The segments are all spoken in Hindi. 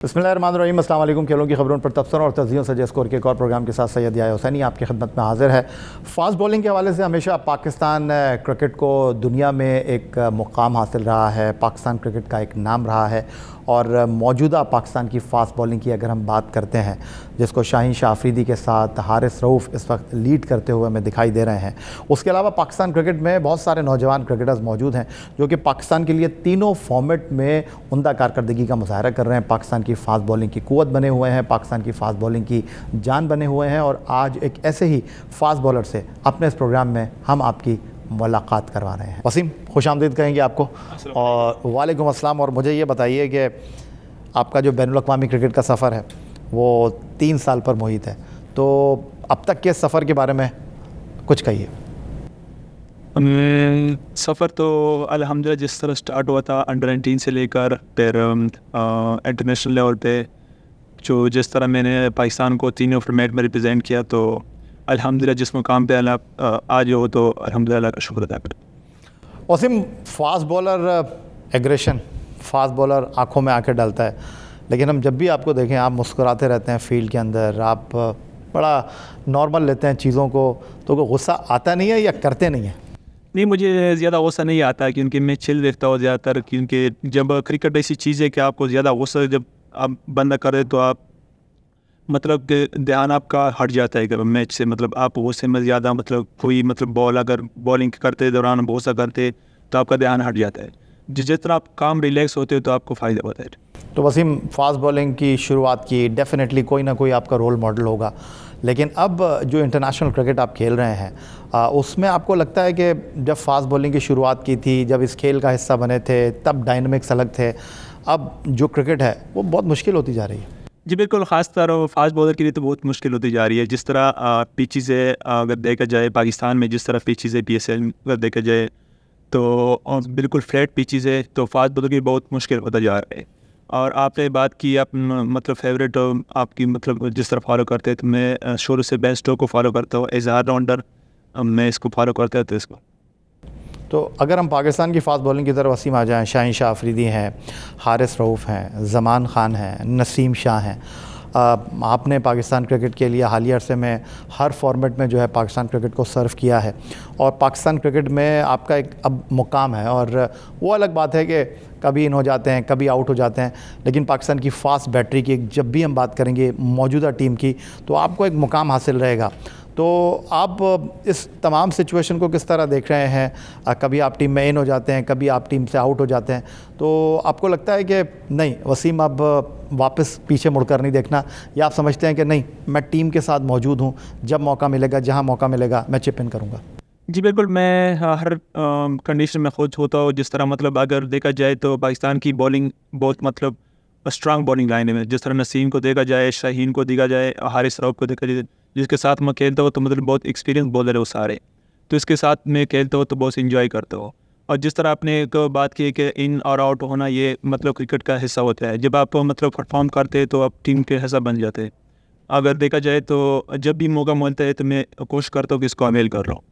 बिस्मिल्लाहिर्रहमानिर्रहीम, अस्सलाम वालेकुम। खेलों की खबरों पर तबसरा और तज़ियों से स्कोर के एक और प्रोग्राम के साथ सैयद याह्या हुसैनी आपकी खिदमत में हाजिर है। फ़ास्ट बॉलिंग के हवाले से हमेशा पाकिस्तान क्रिकेट को दुनिया में एक मुकाम हासिल रहा है, पाकिस्तान क्रिकेट का एक नाम रहा है। और मौजूदा पाकिस्तान की फ़ास्ट बॉलिंग की अगर हम बात करते हैं, जिसको शाहीन शाह अफरीदी के साथ हारिस रऊफ़ इस वक्त लीड करते हुए हमें दिखाई दे रहे हैं, उसके अलावा पाकिस्तान क्रिकेट में बहुत सारे नौजवान क्रिकेटर्स मौजूद हैं जो कि पाकिस्तान के लिए तीनों फॉर्मेट में उम्दा कारकर्दगी का मुज़ाहरा कर रहे हैं। पाकिस्तान की फ़ास्ट बॉलिंग की क़ुव्वत बने हुए हैं, पाकिस्तान की फ़ास्ट बॉलिंग की जान बने हुए हैं। और आज एक ऐसे ही फ़ास्ट बॉलर से अपने इस प्रोग्राम में हम आपकी मुलाकात करवा रहे हैं। वसीम, खुशामदीद कहेंगे आपको। और वालेकुम अस्सलाम। और मुझे ये बताइए कि आपका जो बैनुल-अक़वामी क्रिकेट का सफ़र है वो 3 साल पर मुहित है, तो अब तक के सफ़र के बारे में कुछ कहिए। सफ़र तो अल्हम्दुलिल्लाह जिस तरह स्टार्ट हुआ था अंडर 19 से लेकर फिर इंटरनेशनल लेवल पे जो जिस तरह मैंने पाकिस्तान को तीनों फॉर्मेट में रिप्रेजेंट किया, तो अल्हम्दुलिल्लाह जिस मुकाम पे आज हो तो अल्हम्दुलिल्लाह का शुक्र अदा करें। Wasim, fast bowler aggression, fast bowler आँखों में आँखें डालता है, लेकिन हम जब भी आपको देखें आप मुस्कुराते रहते हैं फील्ड के अंदर, आप बड़ा नॉर्मल लेते हैं चीज़ों को, तो कोई गुस्सा आता नहीं है या करते नहीं हैं? नहीं, मुझे ज़्यादा गुस्सा नहीं आता क्योंकि मैं चिल रहता हूँ ज़्यादातर, क्योंकि जब क्रिकेट ऐसी चीज़ है कि आपको ज़्यादा गुस्सा जब आप बंदा करे तो आप मतलब कि ध्यान आपका हट जाता है मैच से, मतलब आप गुस्से में ज़्यादा मतलब कोई मतलब बॉल अगर बॉलिंग करते दौरान गुस्सा करते तो आपका ध्यान हट जाता है। जिस तरह आप काम रिलैक्स होते हो तो आपको फ़ायदा होता है। तो वसीम, फ़ास्ट बॉलिंग की शुरुआत की डेफिनेटली कोई ना कोई आपका रोल मॉडल होगा, लेकिन अब जो इंटरनेशनल क्रिकेट आप खेल रहे हैं उसमें आपको लगता है कि जब फ़ास्ट बॉलिंग की शुरुआत की थी, जब इस खेल का हिस्सा बने थे, तब डायनामिक्स अलग थे, अब जो क्रिकेट है वो बहुत मुश्किल होती जा रही है? जी बिल्कुल, ख़ासतौर फास्ट बॉलर के लिए तो बहुत मुश्किल होती जा रही है। जिस तरह पिचेज़ है, अगर देखा जाए पाकिस्तान में जिस तरह पिचेज़ है PSL में अगर देखा जाए तो बिल्कुल फ्लैट पिचेज़ है, तो फास्ट बॉलर की बहुत मुश्किल होता जा रहा है। और आपने बात की आप मतलब फेवरेट आपकी मतलब जिस तरह फॉलो करते हैं, तो मैं शुरू से बेन स्टोक्स को फॉलो करता हूँ एज ऑलराउंडर, मैं इसको फॉलो करता हूँ। तो इसको तो अगर हम पाकिस्तान की फ़ास्ट बॉलिंग की तरफ वसीम आ जाएँ, शाहीन शाह अफरीदी हैं, हारिस रऊफ़ हैं, ज़मान ख़ान हैं, नसीम शाह हैं। आपने पाकिस्तान क्रिकेट के लिए हालिया अरसे में हर फॉर्मेट में जो है पाकिस्तान क्रिकेट को सर्व किया है, और पाकिस्तान क्रिकेट में आपका एक अब मुकाम है। और वो अलग बात है कि कभी इन हो जाते हैं, कभी आउट हो जाते हैं, लेकिन पाकिस्तान की फ़ास्ट बैटरी की जब भी हम बात करेंगे मौजूदा टीम की, तो आपको एक मुकाम हासिल रहेगा। तो आप इस तमाम सिचुएशन को किस तरह देख रहे हैं? कभी आप टीम में इन हो जाते हैं, कभी आप टीम से आउट हो जाते हैं, तो आपको लगता है कि नहीं वसीम अब वापस पीछे मुड़कर नहीं देखना, या आप समझते हैं कि नहीं मैं टीम के साथ मौजूद हूँ, जब मौका मिलेगा, जहाँ मौका मिलेगा मैं चिप इन करूँगा? जी बिल्कुल, मैं हर कंडीशन में खुश होता हूँ। जिस तरह मतलब अगर देखा जाए तो पाकिस्तान की बॉलिंग बहुत मतलब स्ट्रांग बॉलिंग लाइन है। जिस तरह नसीम को देखा जाए, शाहीन को देखा जाए, हारिस रऊफ़ को देखा जाए, जिसके साथ मैं खेलता हूँ तो मतलब बहुत एक्सपीरियंस बॉलर है वो सारे, तो इसके साथ मैं खेलता हूँ तो बहुत इंजॉय करता हूँ। और जिस तरह आपने एक बात की कि इन और आउट होना ये मतलब क्रिकेट का हिस्सा होता है। जब आप मतलब परफॉर्म करते हैं तो आप टीम के हिस्सा बन जाते हैं। अगर देखा जाए तो जब भी मौका मिलता है तो मैं कोशिश करता हूँ कि इसको अवेल कर रहा हूँ।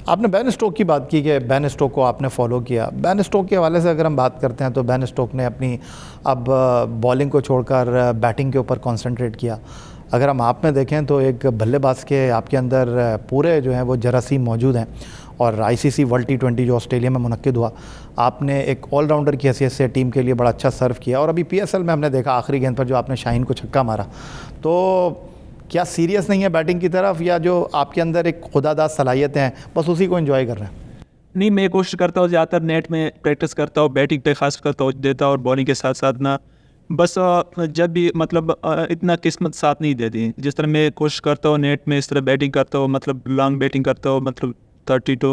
आपने बेन स्टोक्स की बात की कि बेन स्टोक्स को आपने फॉलो किया। बेन स्टोक्स के हवाले से अगर हम बात करते हैं तो बेन स्टोक्स ने अपनी अब बॉलिंग को छोड़कर बैटिंग के ऊपर कंसंट्रेट किया। अगर हम आप में देखें तो एक बल्लेबाज के आपके अंदर पूरे जो हैं वो जरासीम मौजूद हैं। और ICC वर्ल्ड T20 जो ऑस्ट्रेलिया में मुनक्किद हुआ, आपने एक ऑलराउंडर की हैसियत से टीम के लिए बड़ा अच्छा सर्व किया। और अभी PSL में हमने देखा आखिरी गेंद पर जो आपने शाहीन को छक्का मारा, तो क्या सीरियस नहीं है बैटिंग की तरफ, या जो आपके अंदर एक खुदादाद सलाहियतें हैं बस उसी को एंजॉय कर रहे हैं? नहीं, मैं कोशिश करता हूँ ज़्यादातर नेट में प्रैक्टिस करता हूँ, बैटिंग पे खास कर तवज्जो देता हूँ और बॉलिंग के साथ साथ ना बस जब भी मतलब इतना किस्मत साथ नहीं देती। जिस तरह मैं कोशिश करता हूँ नेट में इस तरह बैटिंग करता हूँ, मतलब लॉन्ग बैटिंग करता हूँ, मतलब 30 to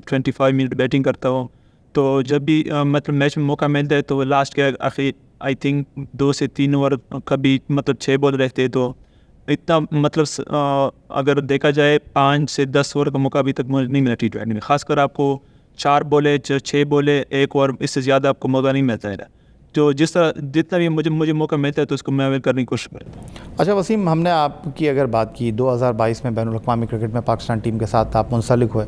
25 मिनट बैटिंग करता हूँ। तो जब भी मतलब मैच में मौका मिलता है तो लास्ट के आखिर आई थिंक 2 से 3 ओवर, कभी मतलब 6 बॉल रहते हैं, तो इतना मतलब अगर देखा जाए 5 से 10 ओवर का मौका अभी तक मुझे नहीं मिला T20 में। ख़ासकर आपको 4 बॉले 6 बॉले 1 ओवर, इससे ज़्यादा आपको मौका नहीं मिलता है। तो जिस तरह जितना भी मुझे मौका मिलता है तो उसको मैं अवेल करने की कोशिश करता हूँ। अच्छा वसीम, हमने आपकी अगर बात की 2022 में बैनुल-अक़वामी क्रिकेट में पाकिस्तान टीम के साथ आप मुंसलिक हुए,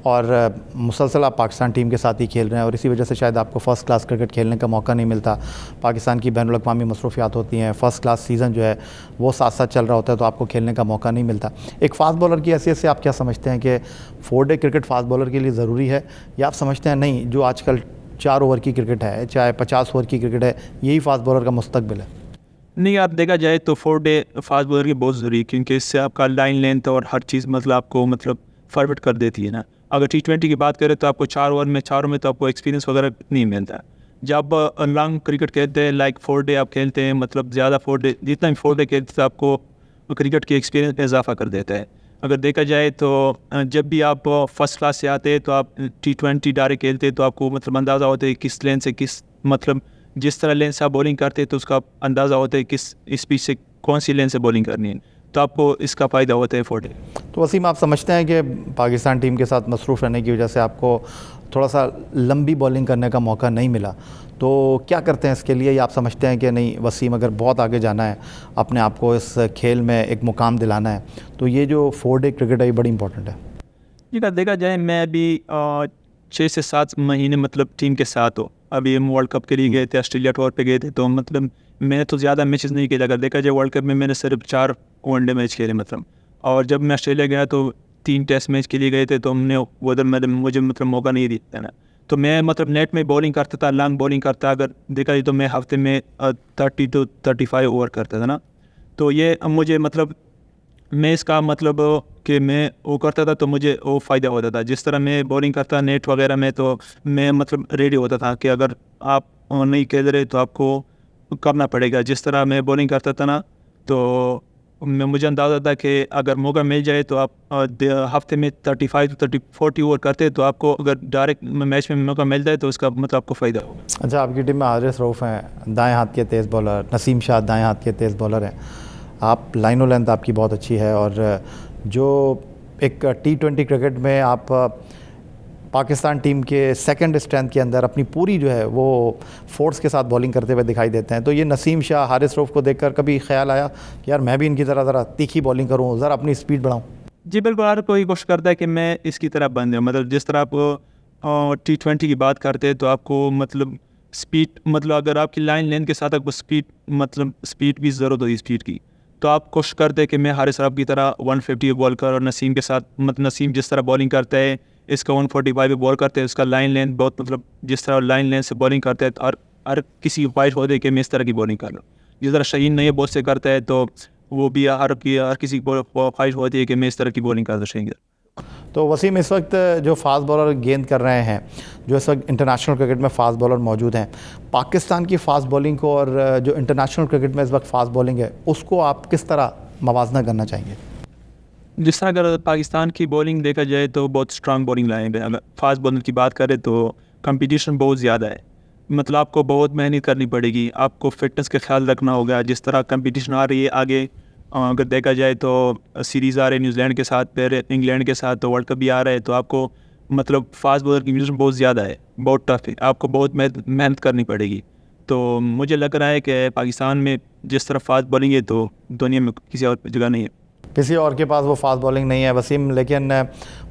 और मुसलसल आप पाकिस्तान टीम के साथ ही खेल रहे हैं और इसी वजह से शायद आपको फ़र्स्ट क्लास क्रिकेट खेलने का मौका नहीं मिलता। पाकिस्तान की बैनुल अक़वामी मसरूफ़ियात होती हैं, फ़र्स्ट क्लास सीज़न जो है वो साथ साथ चल रहा होता है, तो आपको खेलने का मौका नहीं मिलता। एक फ़ास्ट बॉलर की हैसियत से आप क्या समझते हैं कि 4 डे क्रिकेट फ़ास्ट बॉलर के लिए ज़रूरी है, या आप समझते हैं नहीं, जो आजकल 4 ओवर की क्रिकेट है, चाहे 50 ओवर की क्रिकेट है, यही फ़ास्ट बॉलर का मुस्तकबिल है? नहीं, आप देखा जाए तो 4 डे फास्ट बॉलर की बहुत ज़रूरी है, क्योंकि इससे आपका लाइन लेंथ और हर चीज़ मतलब आपको मतलब फॉरवर्ड कर देती है ना। अगर T20 की बात करें तो आपको 4 ओवर में तो आपको एक्सपीरियंस वगैरह नहीं मिलता। जब लॉन्ग क्रिकेट खेलते हैं, लाइक 4 डे आप खेलते हैं, मतलब ज़्यादा 4 डे, जितना भी 4 डे खेलते तो आपको क्रिकेट के एक्सपीरियंस में इजाफा कर देता है। अगर देखा जाए तो जब भी आप फर्स्ट क्लास से आते हैं तो आप T20 डायरेक्ट खेलते हैं, तो आपको मतलब अंदाज़ा होता है किस लेन से किस मतलब जिस तरह लेन से आप बॉलिंग करते हैं तो उसका अंदाज़ा होता है किस स्पीड से कौन सी लेन से बॉलिंग करनी है, तो आपको इसका फ़ायदा होता है 4 डे। तो वसीम, आप समझते हैं कि पाकिस्तान टीम के साथ मसरूफ़ रहने की वजह से आपको थोड़ा सा लंबी बॉलिंग करने का मौका नहीं मिला, तो क्या करते हैं इसके लिए, या आप समझते हैं कि नहीं वसीम अगर बहुत आगे जाना है, अपने आप को इस खेल में एक मुकाम दिलाना है, तो ये जो 4 डे क्रिकेट है ये बड़ी इंपॉर्टेंट है? जी, अगर देखा जाए मैं अभी 6 से 7 महीने मतलब टीम के साथ हो। अभी हम वर्ल्ड कप के लिए गए थे, ऑस्ट्रेलिया टूर पे गए थे, तो मतलब मैंने तो ज़्यादा मैचेस नहीं खेला। अगर देखा जाए वर्ल्ड कप में मैंने सिर्फ 4 वनडे मैच खेले मतलब, और जब मैं ऑस्ट्रेलिया गया तो 3 टेस्ट मैच के लिए गए थे, तो हमने उधर मुझे मतलब मौका नहीं दिया ना। तो मैं मतलब नेट में बॉलिंग करता था, लॉन्ग बॉलिंग करता। अगर देखा जाए तो मैं हफ्ते में 30 to 35 ओवर करता था ना। तो ये मुझे मतलब मैं इसका मतलब कि मैं वो करता था तो मुझे वो फ़ायदा होता था। जिस तरह मैं बॉलिंग करता नेट वगैरह में, तो मैं मतलब रेडी होता था कि अगर आप नहीं खेल रहे तो आपको करना पड़ेगा। जिस तरह मैं बॉलिंग करता था ना, तो मुझे अंदाज़ा था कि अगर मौका मिल जाए तो आप हफ्ते में 35 to 40 ओवर करते, तो आपको अगर डायरेक्ट मैच में मौका मिल जाए तो उसका मतलब आपको फ़ायदा होगा। अच्छा, आपकी टीम में हारिस रऊफ़ हैं, दाएँ हाथ के तेज़ बॉलर, नसीम शाह दाएँ हाथ के तेज़ बॉलर हैं। आप लाइनो लेंथ आपकी बहुत अच्छी है, और जो एक T20 क्रिकेट में आप पाकिस्तान टीम के सेकंड स्ट्रेंथ के अंदर अपनी पूरी जो है वो फोर्स के साथ बॉलिंग करते हुए दिखाई देते हैं, तो ये नसीम शाह, हारिस रऊफ़ को देखकर कभी ख्याल आया कि यार मैं भी इनकी तरह ज़रा तीखी बॉलिंग करूँ, ज़रा अपनी स्पीड बढ़ाऊँ? जी बिल्कुल, हर कोई कोशिश करता है कि मैं इसकी तरह बन जाऊँ। मतलब जिस तरह आप T20 की बात करते हैं तो आपको मतलब स्पीड, मतलब अगर आपकी लाइन लेंथ के साथ आपको स्पीड की ज़रूरत होगी स्पीड की, तो आप कोशिश करते हैं कि मैं हारिस रऊफ़ की तरह 150 बॉल कर, और नसीम के साथ मतलब नसीम जिस तरह बॉलिंग करता है इसका 145 पे बॉल करते हैं, उसका लाइन लेंथ बहुत मतलब जिस तरह लाइन लेंथ से बॉलिंग करते हैं, और हर किसी की ख्वाहिश होती है कि मैं इस तरह की बॉलिंग कर लूँ। जिस तरह शहीन नए बॉल से करता है, तो वो भी हर किसी की ख्वाहिश होती है कि मैं इस तरह की बॉलिंग कर सकेंगे। तो वसीम, इस वक्त जो फास्ट बॉलर गेंद कर रहे हैं, जो इस वक्त इंटरनेशनल क्रिकेट में फ़ास्ट बॉलर मौजूद हैं, पाकिस्तान की फ़ास्ट बॉलिंग को और जो इंटरनेशनल क्रिकेट में इस वक्त फ़ास्ट बॉलिंग है उसको आप किस तरह मवाजना करना चाहेंगे? जिस तरह अगर पाकिस्तान की बॉलिंग देखा जाए तो बहुत स्ट्रांग बॉलिंग लाइन है। अगर फास्ट बॉलर की बात करें तो कंपटीशन बहुत ज़्यादा है, मतलब आपको बहुत मेहनत करनी पड़ेगी, आपको फिटनेस का ख्याल रखना होगा। जिस तरह कंपटीशन आ रही है आगे, अगर देखा जाए तो सीरीज़ आ रही है न्यूजीलैंड के साथ, फिर इंग्लैंड के साथ, तो वर्ल्ड कप भी आ रहा है, तो आपको मतलब फास्ट बॉलर की कंपटीशन बहुत ज़्यादा है, बहुत टफ है, आपको बहुत मेहनत करनी पड़ेगी। तो मुझे लग रहा है कि पाकिस्तान में जिस तरह फास्ट बॉलिंग है तो दुनिया में किसी और जगह नहीं है। किसी और के पास वो फास्ट बॉलिंग नहीं है वसीम, लेकिन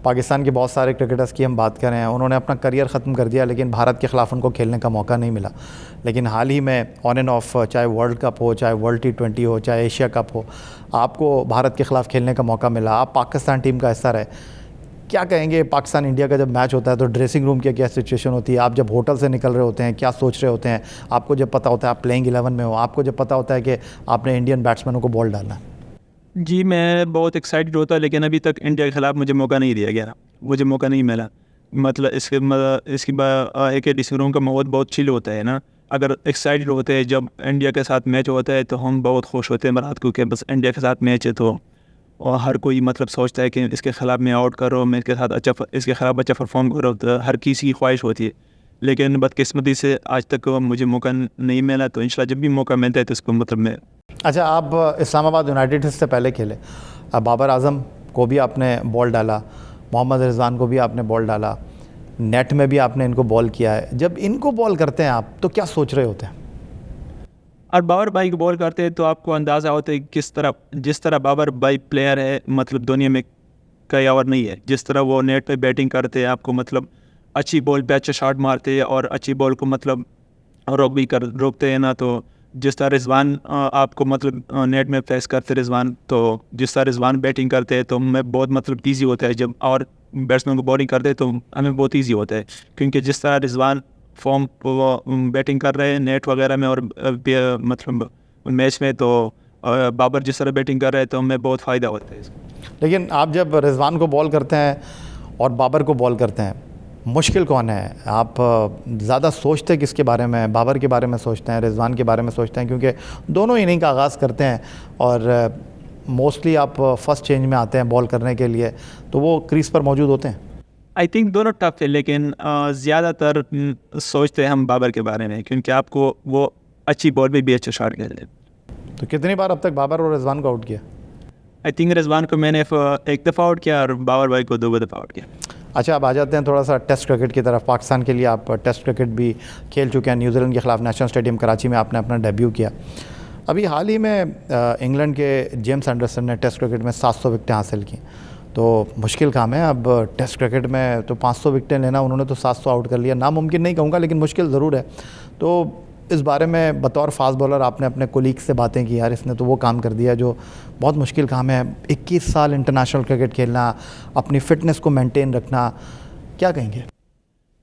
पाकिस्तान के बहुत सारे क्रिकेटर्स की हम बात करें, उन्होंने अपना करियर ख़त्म कर दिया, लेकिन भारत के ख़िलाफ़ उनको खेलने का मौका नहीं मिला। लेकिन हाल ही में ऑन एंड ऑफ, चाहे वर्ल्ड कप हो, चाहे वर्ल्ड T20 हो, चाहे एशिया कप हो, आपको भारत के ख़िलाफ़ खेलने का मौका मिला, आप पाकिस्तान टीम का हिस्सा रहे। क्या कहेंगे, पाकिस्तान इंडिया का जब मैच होता है तो ड्रेसिंग रूम की क्या सिचुएशन होती है? आप जब होटल से निकल रहे होते हैं क्या सोच रहे होते हैं? आपको जब पता होता है आप प्लेइंग 11 में हो, आपको जब पता होता है कि आपने इंडियन बैट्समैनों को बॉल डालना है? जी, मैं बहुत एक्साइटेड होता, लेकिन अभी तक इंडिया के ख़िलाफ़ मुझे मौका नहीं दिया गया, मुझे मौका नहीं मिला। मतलब इसकी एक ड्रेसिंग रूम का माहौल बहुत चिल होता है ना। अगर एक्साइटेड होते हैं जब इंडिया के साथ मैच होता है तो हम बहुत खुश होते हैं रात को कि बस इंडिया के साथ मैच है, तो और हर कोई मतलब सोचता है कि इसके ख़िलाफ़ मैं आउट करो, मैं इसके ख़िलाफ़ अच्छा परफॉर्म करो, तो हर किसी की ख्वाहिश होती है। लेकिन बदकिस्मती से आज तक मुझे मौका नहीं मिला, तो इंशाल्लाह जब भी मौका मिलता है तो इसको मतलब मैं। अच्छा, आप इस्लामाबाद यूनाइटेड से पहले खेले, अब बाबर आज़म को भी आपने बॉल डाला, मोहम्मद रिजवान को भी आपने बॉल डाला, नेट में भी आपने इनको बॉल किया है। जब इनको बॉल करते हैं आप तो क्या सोच रहे होते हैं? और बाबर भाई को बॉल करते हैं तो आपको अंदाज़ा होता है जिस तरह बाबर भाई प्लेयर है, मतलब दुनिया में कई ओवर नहीं है। जिस तरह वो नेट पे बैटिंग करते हैं, आपको मतलब अच्छी बॉल पे अच्छा शॉट मारते हैं और अच्छी बॉल को मतलब रोकते हैं ना। तो जिस तरह रिजवान आपको मतलब नेट में फेस करते रिजवान, तो जिस तरह रिजवान बैटिंग करते हैं तो हमें बहुत मतलब ईजी होता है जब और बैट्समैन को बॉलिंग करते हैं तो हमें बहुत ईजी होता है, क्योंकि जिस तरह रिजवान फॉर्म बैटिंग कर रहे हैं नेट वगैरह में और मतलब मैच में, तो बाबर जिस तरह बैटिंग कर रहे हैं तो हमें बहुत फ़ायदा होता है इसका। लेकिन आप जब रिजवान को बॉल करते हैं और बाबर को बॉल करते हैं, मुश्किल कौन है? आप ज़्यादा सोचते किसके बारे में? बाबर के बारे में सोचते हैं, रिजवान के बारे में सोचते हैं? क्योंकि दोनों इनिंग का आगाज़ करते हैं और मोस्टली आप फर्स्ट चेंज में आते हैं बॉल करने के लिए, तो वो क्रीज पर मौजूद होते हैं। आई थिंक दोनों टफ है, लेकिन ज़्यादातर सोचते हैं हम बाबर के बारे में, क्योंकि आपको वो अच्छी बॉल में भी अच्छा शॉट खेलते हैं। तो कितनी बार अब तक बाबर और रिजवान को आउट किया? आई थिंक रिजवान को मैंने एक दफ़ा आउट किया और बाबर भाई को 2 दफ़ा आउट किया। अच्छा, अब आ जाते हैं थोड़ा सा टेस्ट क्रिकेट की तरफ। पाकिस्तान के लिए आप टेस्ट क्रिकेट भी खेल चुके हैं। न्यूजीलैंड के ख़िलाफ़ नेशनल स्टेडियम कराची में आपने अपना डेब्यू किया। अभी हाल ही में इंग्लैंड के जेम्स एंडरसन ने टेस्ट क्रिकेट में 700 विकेटें हासिल की, तो मुश्किल काम है। अब टेस्ट क्रिकेट में तो 500 विकेटें लेना, उन्होंने तो 700 आउट कर लिया। नामुमकिन नहीं कहूँगा, लेकिन मुश्किल ज़रूर है। तो इस बारे में बतौर फास्ट बॉलर आपने अपने कोलीग से बातें की, यार इसने तो वो काम कर दिया जो बहुत मुश्किल काम है। 21 साल इंटरनेशनल क्रिकेट खेलना, अपनी फ़िटनेस को मेंटेन रखना, क्या कहेंगे?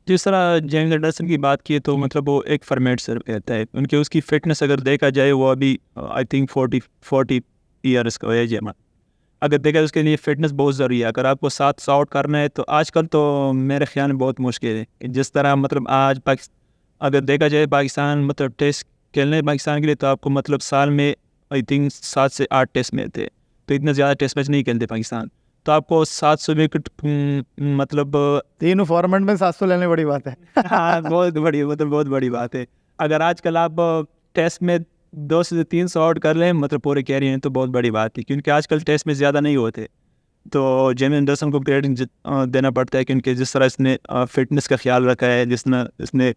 जिस तरह जेम्स एंडरसन की बात की तो मतलब वो एक फॉर्मेट से रहता है, उनकी उसकी फ़िटनेस अगर देखा जाए वो अभी आई थिंक 40 ईयर्स का एज है। अगर देखा उसके लिए फ़िटनेस बहुत ज़रूरी है। अगर आपको 700 आउट करना है तो आजकल तो मेरे ख्याल में बहुत मुश्किल है कि जिस तरह मतलब आज अगर देखा जाए पाकिस्तान मतलब टेस्ट खेलने पाकिस्तान के लिए तो आपको मतलब साल में आई थिंक 7 से 8 टेस्ट मिलते हैं, तो इतने ज़्यादा टेस्ट मैच नहीं खेलते पाकिस्तान। तो आपको 700 विकेट मतलब 3 फॉर्मेट में 700 लेने बड़ी बात है। हाँ, बहुत बड़ी मतलब बहुत बड़ी बात है। अगर आजकल आप टेस्ट में 200 से 300 आउट कर लें मतलब पूरे कैरियर में, तो बहुत बड़ी बात है, क्योंकि आजकल टेस्ट में ज़्यादा नहीं होते। तो जेम्स एंडरसन को क्रेडिट देना पड़ता है, क्योंकि जिस तरह इसने फ़िटनेस का ख्याल रखा है, इसने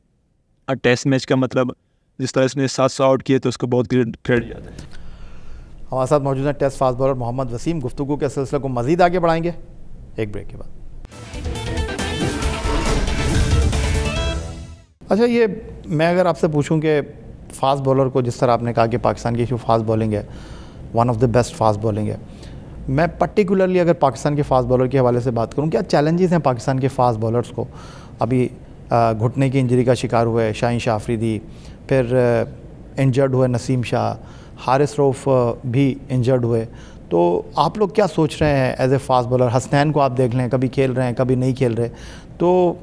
टेस्ट मैच का मतलब जिस तरह इसने 700 आउट किए, तो उसको बहुत क्रेडिट जाता है। हमारे साथ मौजूद हैं test fast bowler Mohammad Wasim. गुफ्तगू के सिलसिले को मज़ीद आगे बढ़ाएंगे एक ब्रेक के बाद। अच्छा, ये मैं अगर आपसे पूछूं कि फ़ास्ट बॉलर को, जिस तरह आपने कहा कि पाकिस्तान की जो फास्ट बॉलिंग है one of the best fast bowling है, मैं पर्टिकुलरली अगर पाकिस्तान के फास्ट बॉलर के हवाले से बात करूं, क्या चैलेंजेस हैं पाकिस्तान के फास्ट बॉलर्स को? अभी घुटने की इंजरी का शिकार हुए शाहीन शाह अफरीदी, फिर इंजर्ड हुए नसीम शाह, हारिस रऊफ़ भी इंजर्ड हुए। तो आप लोग क्या सोच रहे हैं as a fast bowler? Hasnain को आप देख लें, कभी खेल रहे हैं कभी नहीं खेल रहे, तो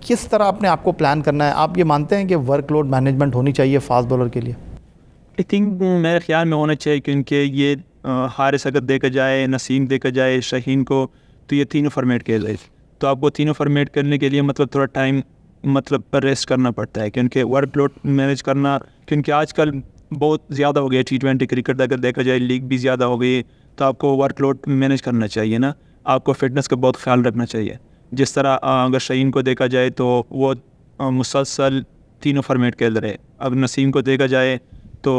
किस तरह अपने आप को प्लान करना है? आप ये मानते हैं कि वर्कलोड मैनेजमेंट होनी चाहिए फास्ट बॉलर के लिए? आई थिंक मेरे ख्याल में होना चाहिए, क्योंकि ये हारिस अगर देखा जाए, नसीम देखा जाए, शाहीन को, तो ये तीनों फॉर्मेट खेल रहे थे। तो आपको तीनों फॉर्मेट करने के लिए मतलब थोड़ा टाइम मतलब पर रेस्ट करना पड़ता है, क्योंकि वर्कलोड मैनेज करना, क्योंकि आजकल बहुत ज़्यादा हो गया T20 क्रिकेट। अगर देखा जाए लीग भी ज़्यादा हो गई, तो आपको वर्कलोड मैनेज करना चाहिए ना, आपको फ़िटनेस का बहुत ख्याल रखना चाहिए। जिस तरह अगर शाहीन को देखा जाए तो वो मुसलसल तीनों फॉर्मेट खेल रहे हैं। अब नसीम को देखा जाए तो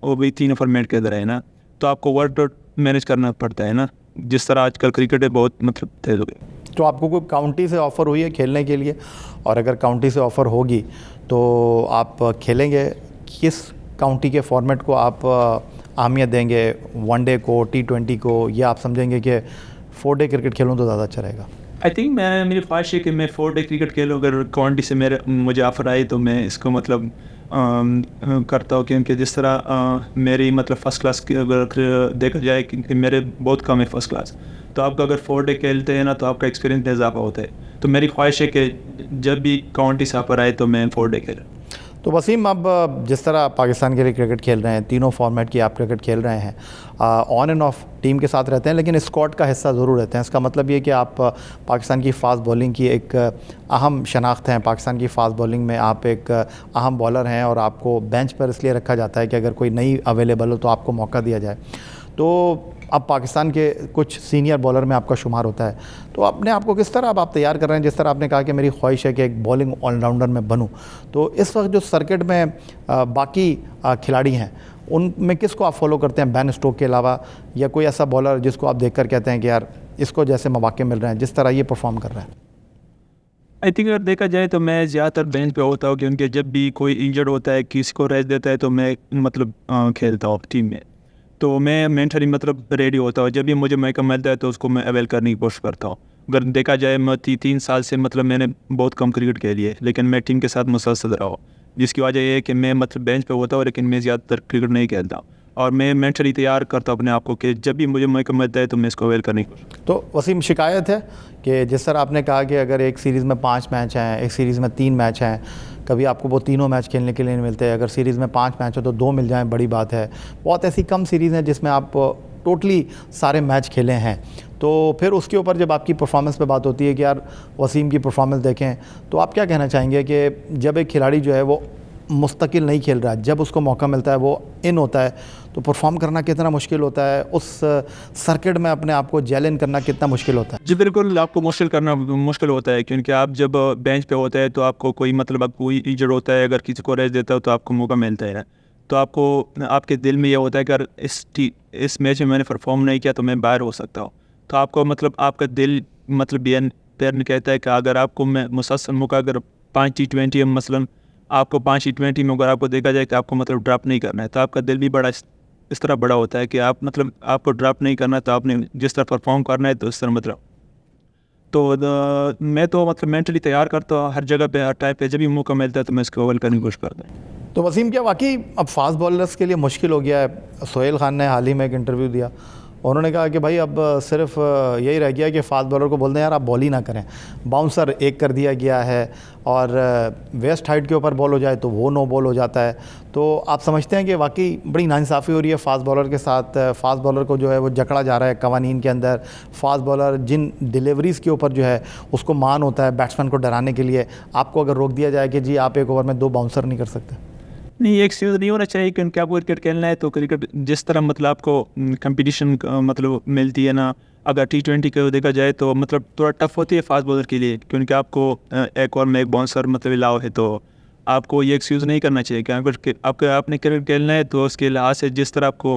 वो भी तीनों फॉर्मेट खेल रहे हैं ना, तो आपको वर्कलोड मैनेज करना पड़ता है ना, जिस तरह आजकल क्रिकेट है बहुत मतलब तेज हो गया। तो आपको कोई काउंटी से ऑफ़र हुई है खेलने के लिए? और अगर काउंटी से ऑफ़र होगी तो आप खेलेंगे? किस काउंटी के फॉर्मेट को आप अहमियत देंगे? वनडे को, T20 को, या आप समझेंगे कि 4 डे क्रिकेट खेलूँ तो ज़्यादा अच्छा रहेगा? आई थिंक मेरी ख्वाहिश है कि मैं 4 डे क्रिकेट खेलूँ। अगर काउंटी से मुझे ऑफ़र आए तो मैं इसको मतलब करता हूँ, क्योंकि जिस तरह मेरी मतलब फ़र्स्ट क्लास की अगर देखा जाए, क्योंकि मेरे बहुत कम है फ़र्स्ट क्लास, तो आपका अगर 4 डे खेलते हैं ना तो आपका एक्सपीरियंस में इजाफा होता है। तो मेरी ख्वाहिश है कि जब भी काउंटी से ऑफ़र आए तो मैं 4 डे खेलूँ। तो वसीम, अब जिस तरह पाकिस्तान के लिए क्रिकेट खेल रहे हैं, तीनों फॉर्मेट की आप क्रिकेट खेल रहे हैं, ऑन एंड ऑफ टीम के साथ रहते हैं, लेकिन स्क्वाड का हिस्सा ज़रूर रहते हैं। इसका मतलब ये कि आप पाकिस्तान की फ़ास्ट बॉलिंग की एक अहम शनाख्त हैं। पाकिस्तान की फ़ास्ट बॉलिंग में आप एक अहम बॉलर हैं और आपको बेंच पर इसलिए रखा जाता है कि अगर कोई नहीं अवेलेबल हो तो आपको मौका दिया जाए। तो अब पाकिस्तान के कुछ सीनियर बॉलर में आपका शुमार होता है, तो अपने आप को किस तरह आप तैयार कर रहे हैं? जिस तरह आपने कहा कि मेरी ख्वाहिश है कि एक बॉलिंग ऑलराउंडर में बनूं, तो इस वक्त जो सर्किट में बाकी खिलाड़ी हैं उनमें किसको आप फॉलो करते हैं बैन स्टोक के अलावा, या कोई ऐसा बॉलर जिसको आप देखकर कहते हैं कि यार इसको जैसे मौके मिल रहे हैं, जिस तरह ये परफॉर्म कर रहा है? आई थिंक अगर देखा जाए तो मैं ज़्यादातर बेंच पे होता हूँ, क्योंकि जब भी कोई इंजर्ड होता है, किसी को रेस्ट देता है, तो मैं मतलब खेलता हूँ टीम में। तो मैं मेंटली मतलब रेडी होता हूँ, जब भी मुझे मौका मिलता है तो उसको मैं अवेल करने की कोशिश करता हूँ। अगर देखा जाए मैं 3 साल से मतलब मैंने बहुत कम क्रिकेट खेली है, लेकिन मैं टीम के साथ मुसलसल रहा हूँ, जिसकी वजह ये है कि मैं मतलब बेंच पे होता हूँ, लेकिन मैं ज़्यादातर क्रिकेट नहीं खेलता। और मैं मेंटली तैयार करता हूँ अपने आप को कि जब भी मुझे मौका मिलता है तो मैं इसको अवेल करने की कोशिश। तो वसीम, शिकायत है कि जिस तरह आपने कहा कि अगर एक सीरीज़ में 5 मैच हैं, एक सीरीज़ में 3 मैच हैं, कभी आपको वो तीनों मैच खेलने के लिए नहीं मिलते। अगर सीरीज़ में 5 मैच हो तो 2 मिल जाएं, बड़ी बात है। बहुत ऐसी कम सीरीज़ हैं जिसमें आप टोटली सारे मैच खेले हैं। तो फिर उसके ऊपर जब आपकी परफॉर्मेंस पे बात होती है कि यार वसीम की परफॉर्मेंस देखें, तो आप क्या कहना चाहेंगे कि जब एक खिलाड़ी जो है वो मुस्तकिल नहीं खेल रहा है, जब उसको मौका मिलता है वो इन होता है, तो परफॉर्म करना कितना मुश्किल होता है? उस सर्किट में अपने आप को जेल इन करना कितना मुश्किल होता है? जी बिल्कुल, आपको मुश्किल करना मुश्किल होता है, क्योंकि आप जब बेंच पे होते हैं तो आपको कोई मतलब अब कोई इंजर्ड होता है, अगर किसी को रेस्ट देता हो तो आपको मौका मिलता है। तो आपको आपके दिल में ये होता है कि अगर इस मैच में मैंने परफॉर्म नहीं किया तो मैं बाहर हो सकता हूँ। तो आपको मतलब आपका दिल मतलब पैर कहता है कि अगर आपको मैं मुसलसल मौका, अगर 5 T20 मसलन आपको 5 T20 में अगर आपको देखा जाए कि आपको मतलब ड्रॉप नहीं करना है, तो आपका दिल भी बड़ा इस तरह बड़ा होता है कि आप मतलब आपको ड्रॉप नहीं करना है, तो आपने जिस तरह परफॉर्म करना है तो इस तरह मतलब। तो मैं तो मतलब मेंटली तैयार करता हूँ हर जगह पे, हर टाइम पे, जब भी मौका मिलता है तो मैं इसको अवेल करने की कोशिश करता हूँ। तो वसीम, क्या वाकई अब फास्ट बॉलर्स के लिए मुश्किल हो गया है? सोहेल खान ने हाल ही में एक इंटरव्यू दिया, उन्होंने कहा कि भाई अब सिर्फ यही रह गया कि फास्ट बॉलर को बोल दें यार आप बॉल ही ना करें, बाउंसर एक कर दिया गया है, और वेस्ट हाइट के ऊपर बॉल हो जाए तो वो नो बॉल हो जाता है। तो आप समझते हैं कि वाकई बड़ी नाइंसाफ़ी हो रही है फास्ट बॉलर के साथ? फास्ट बॉलर को जो है वो जकड़ा जा रहा है कवानीन के अंदर। फास्ट बॉलर जिन डिलीवरीज़ के ऊपर जो है उसको मान होता है बैट्समैन को डराने के लिए, आपको अगर रोक दिया जाए कि जी आप एक ओवर में 2 बाउंसर नहीं कर सकते? नहीं, एक चीज़ नहीं होना चाहिए, क्योंकि आपको क्रिकेट खेलना है तो क्रिकेट जिस तरह मतलब आपको कंपटीशन मतलब मिलती है ना, अगर T20 को देखा जाए तो मतलब थोड़ा टफ होती है फास्ट बॉलर के लिए, क्योंकि आपको एक ओवर में एक बाउंसर मतलब अलाउ है। तो आपको ये एक्सक्यूज़ नहीं करना चाहिए कि अगर आपको आपने क्रिकेट खेलना है तो उसके लिहाज से जिस तरह आपको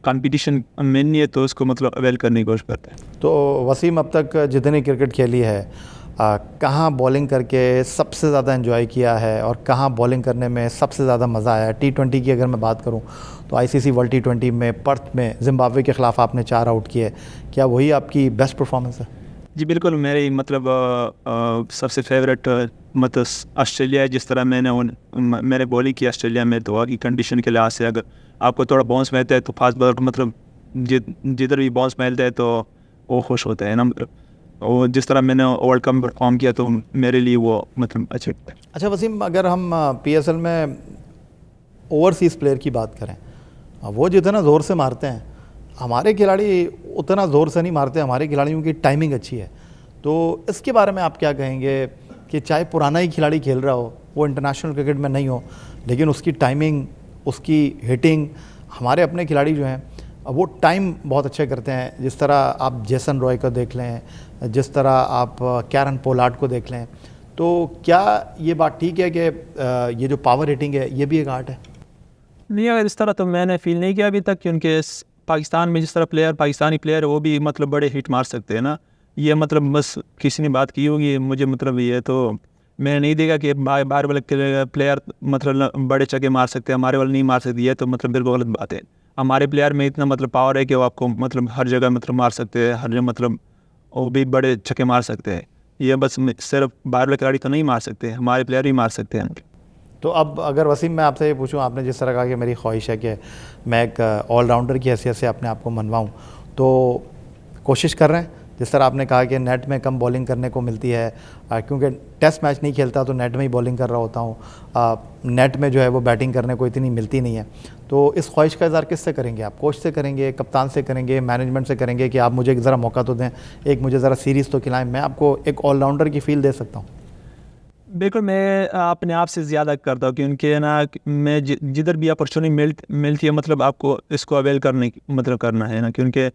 कंपटीशन मिलनी है तो उसको मतलब अवेल करने की कोशिश करते हैं। तो वसीम, अब तक जितनी क्रिकेट खेली है, कहाँ बॉलिंग करके सबसे ज़्यादा एंजॉय किया है और कहाँ बॉलिंग करने में सबसे ज़्यादा मज़ा आया? T20 की अगर मैं बात करूं तो ICC वर्ल्ड T20 में पर्थ में जिम्बाब्वे के ख़िलाफ़ आपने 4 आउट किए, क्या वही आपकी बेस्ट परफॉर्मेंस है? जी बिल्कुल, मेरी मतलब सबसे फेवरेट मतलब ऑस्ट्रेलिया है। जिस तरह मैंने बॉलिंग की ऑस्ट्रेलिया में, तो की कंडीशन के लिहाज से अगर आपको थोड़ा बाउंस मिलता है तो फास्ट बॉलर को मतलब जिधर भी बाउंस मिलता है तो वो खुश होता है ना, मतलब। और जिस तरह मैंने वर्ल्ड कप में परफॉर्म किया तो मेरे लिए वो मतलब अच्छा वसीम, अगर हम PSL में ओवरसीज़ प्लेयर की बात करें, वो जितना ज़ोर से मारते हैं, हमारे खिलाड़ी उतना ज़ोर से नहीं मारते। हमारे खिलाड़ियों की टाइमिंग अच्छी है। तो इसके बारे में आप क्या कहेंगे कि चाहे पुराना ही खिलाड़ी खेल रहा हो, वो इंटरनेशनल क्रिकेट में नहीं हो, लेकिन उसकी टाइमिंग, उसकी हिटिंग, हमारे अपने खिलाड़ी जो हैं वो टाइम बहुत अच्छे करते हैं। जिस तरह आप जेसन रॉय को देख लें, जिस तरह आप कैरन पोलार्ड को देख लें, तो क्या ये बात ठीक है कि ये जो पावर हिटिंग है ये भी एक आर्ट है? नहीं, अगर इस तरह तो मैंने फील नहीं किया अभी तक, क्योंकि पाकिस्तान में जिस तरह पाकिस्तानी प्लेयर है वो भी मतलब बड़े हिट मार सकते हैं ना। ये मतलब बस किसी ने बात की होगी, मुझे मतलब ये तो मैंने नहीं देखा कि बाहर वाले प्लेयर मतलब बड़े छक्के मार सकते हैं, हमारे वाले नहीं मार सकते। ये तो मतलब बिल्कुल गलत बात है। हमारे प्लेयर में इतना मतलब पावर है कि वो आपको मतलब हर जगह मतलब मार सकते हैं, हर जगह मतलब वो भी बड़े छक्के मार सकते हैं। ये बस सिर्फ बाहर वाले खिलाड़ी तो नहीं मार सकते, हमारे प्लेयर भी मार सकते हैं। तो अब अगर वसीम मैं आपसे ये पूछूं, आपने जिस तरह कहा कि मेरी ख्वाहिश है कि मैं एक ऑलराउंडर की हैसियत से अपने आप को मनवाऊं, तो कोशिश कर रहे हैं? जिस तरह आपने कहा कि नेट में कम बॉलिंग करने को मिलती है, क्योंकि टेस्ट मैच नहीं खेलता तो नेट में ही बॉलिंग कर रहा होता हूँ, नेट में जो है वो बैटिंग करने को इतनी मिलती नहीं है। तो इस ख्वाहिश का इज़हार किससे करेंगे आप? कोच से करेंगे, कप्तान से करेंगे, मैनेजमेंट से करेंगे कि आप मुझे ज़रा मौका तो दें, एक मुझे ज़रा सीरीज़ तो खिलाएं, मैं आपको एक ऑलराउंडर की फील दे सकता हूँ? बिल्कुल, मैं अपने आप से ज़्यादा करता हूँ, क्योंकि ना मैं जिधर भी अपॉर्चुनिटी मिलती है मतलब आपको इसको अवेल करने की मतलब करना है ना, क्योंकि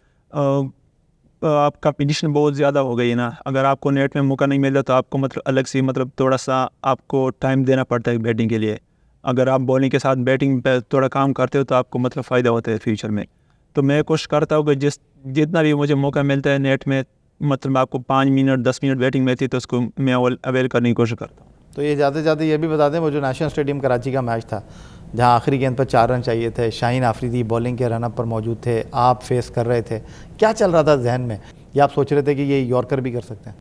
आप कंपटीशन बहुत ज़्यादा हो गई है ना। अगर आपको नेट में मौका नहीं मिलता तो आपको मतलब अलग से मतलब थोड़ा सा आपको टाइम देना पड़ता है बैटिंग के लिए। अगर आप बॉलिंग के साथ बैटिंग पे थोड़ा काम करते हो तो आपको मतलब फ़ायदा होता है फ्यूचर में। तो मैं कोशिश करता हूँ कि जितना भी मुझे मौका मिलता है नेट में, मतलब आपको 5 मिनट 10 मिनट बैटिंग में थी तो उसको मैं अवेल करने की कोशिश करता हूँ। तो ये जाते जाते ये भी बता दें, वो जो नेशनल स्टेडियम कराची का मैच था जहाँ आखिरी गेंद पर 4 रन चाहिए थे, शाहीन आफरीदी बॉलिंग के रनअप पर मौजूद थे, आप फेस कर रहे थे, क्या चल रहा था जहन में? या आप सोच रहे थे कि ये यॉर्कर भी कर सकते हैं?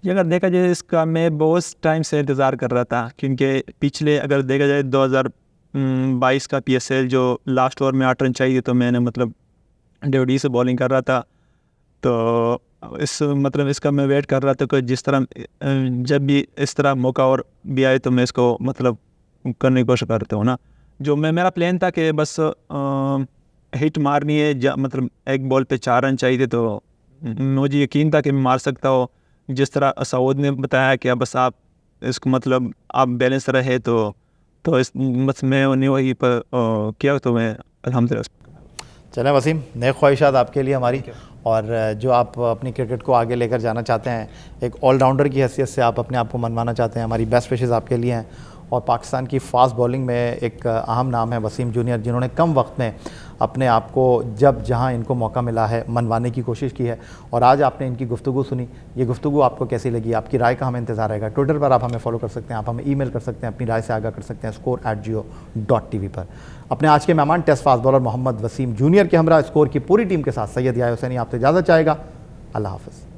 ये अगर देखा जाए इसका मैं बहुत टाइम से इंतज़ार कर रहा था, क्योंकि पिछले अगर देखा जाए 2022 का PSL जो लास्ट ओवर में 8 रन चाहिए तो मैंने मतलब डेविड से बॉलिंग कर रहा था। तो इसका मैं वेट कर रहा था कि जिस तरह जब भी इस तरह मौका और भी आए तो मैं इसको मतलब करने की कोशिश करता हूँ ना। जो मेरा प्लान था कि बस हिट मारनी है, मतलब एक बॉल पे 4 रन चाहिए थे, तो मुझे यकीन था कि मैं मार सकता हूँ। जिस तरह सऊद ने बताया कि बस आप इसको मतलब आप बैलेंस रहे तो बस मैं वही पर किया, तो मैं अल्हम्दुलिल्लाह। चलें वसीम, नए ख्वाहिशात आपके लिए हमारी, और जो आप अपनी क्रिकेट को आगे लेकर जाना चाहते हैं, एक ऑलराउंडर की हैसियत से आप अपने आप को मनवाना चाहते हैं, हमारी बेस्ट विशेज़ आपके लिए हैं। और पाकिस्तान की फ़ास्ट बॉलिंग में एक अहम नाम है वसीम जूनियर, जिन्होंने कम वक्त में अपने आप को जब जहां इनको मौका मिला है मनवाने की कोशिश की है। और आज आपने इनकी गुफ्तगू सुनी, ये गुफ्तगू आपको कैसी लगी? आपकी राय का हमें इंतज़ार रहेगा। ट्विटर पर आप हमें फॉलो कर सकते हैं, आप हमें ईमेल कर सकते हैं, अपनी राय से आगाह कर सकते हैं score@geo.tv पर। अपने आज के मेहमान test fast bowler Mohammad Wasim junior के हमरा स्कोर की पूरी टीम के साथ सैयद याह्या हुसैनी आपसे इजाज़त चाहेगा। अल्लाह हाफ़िज़।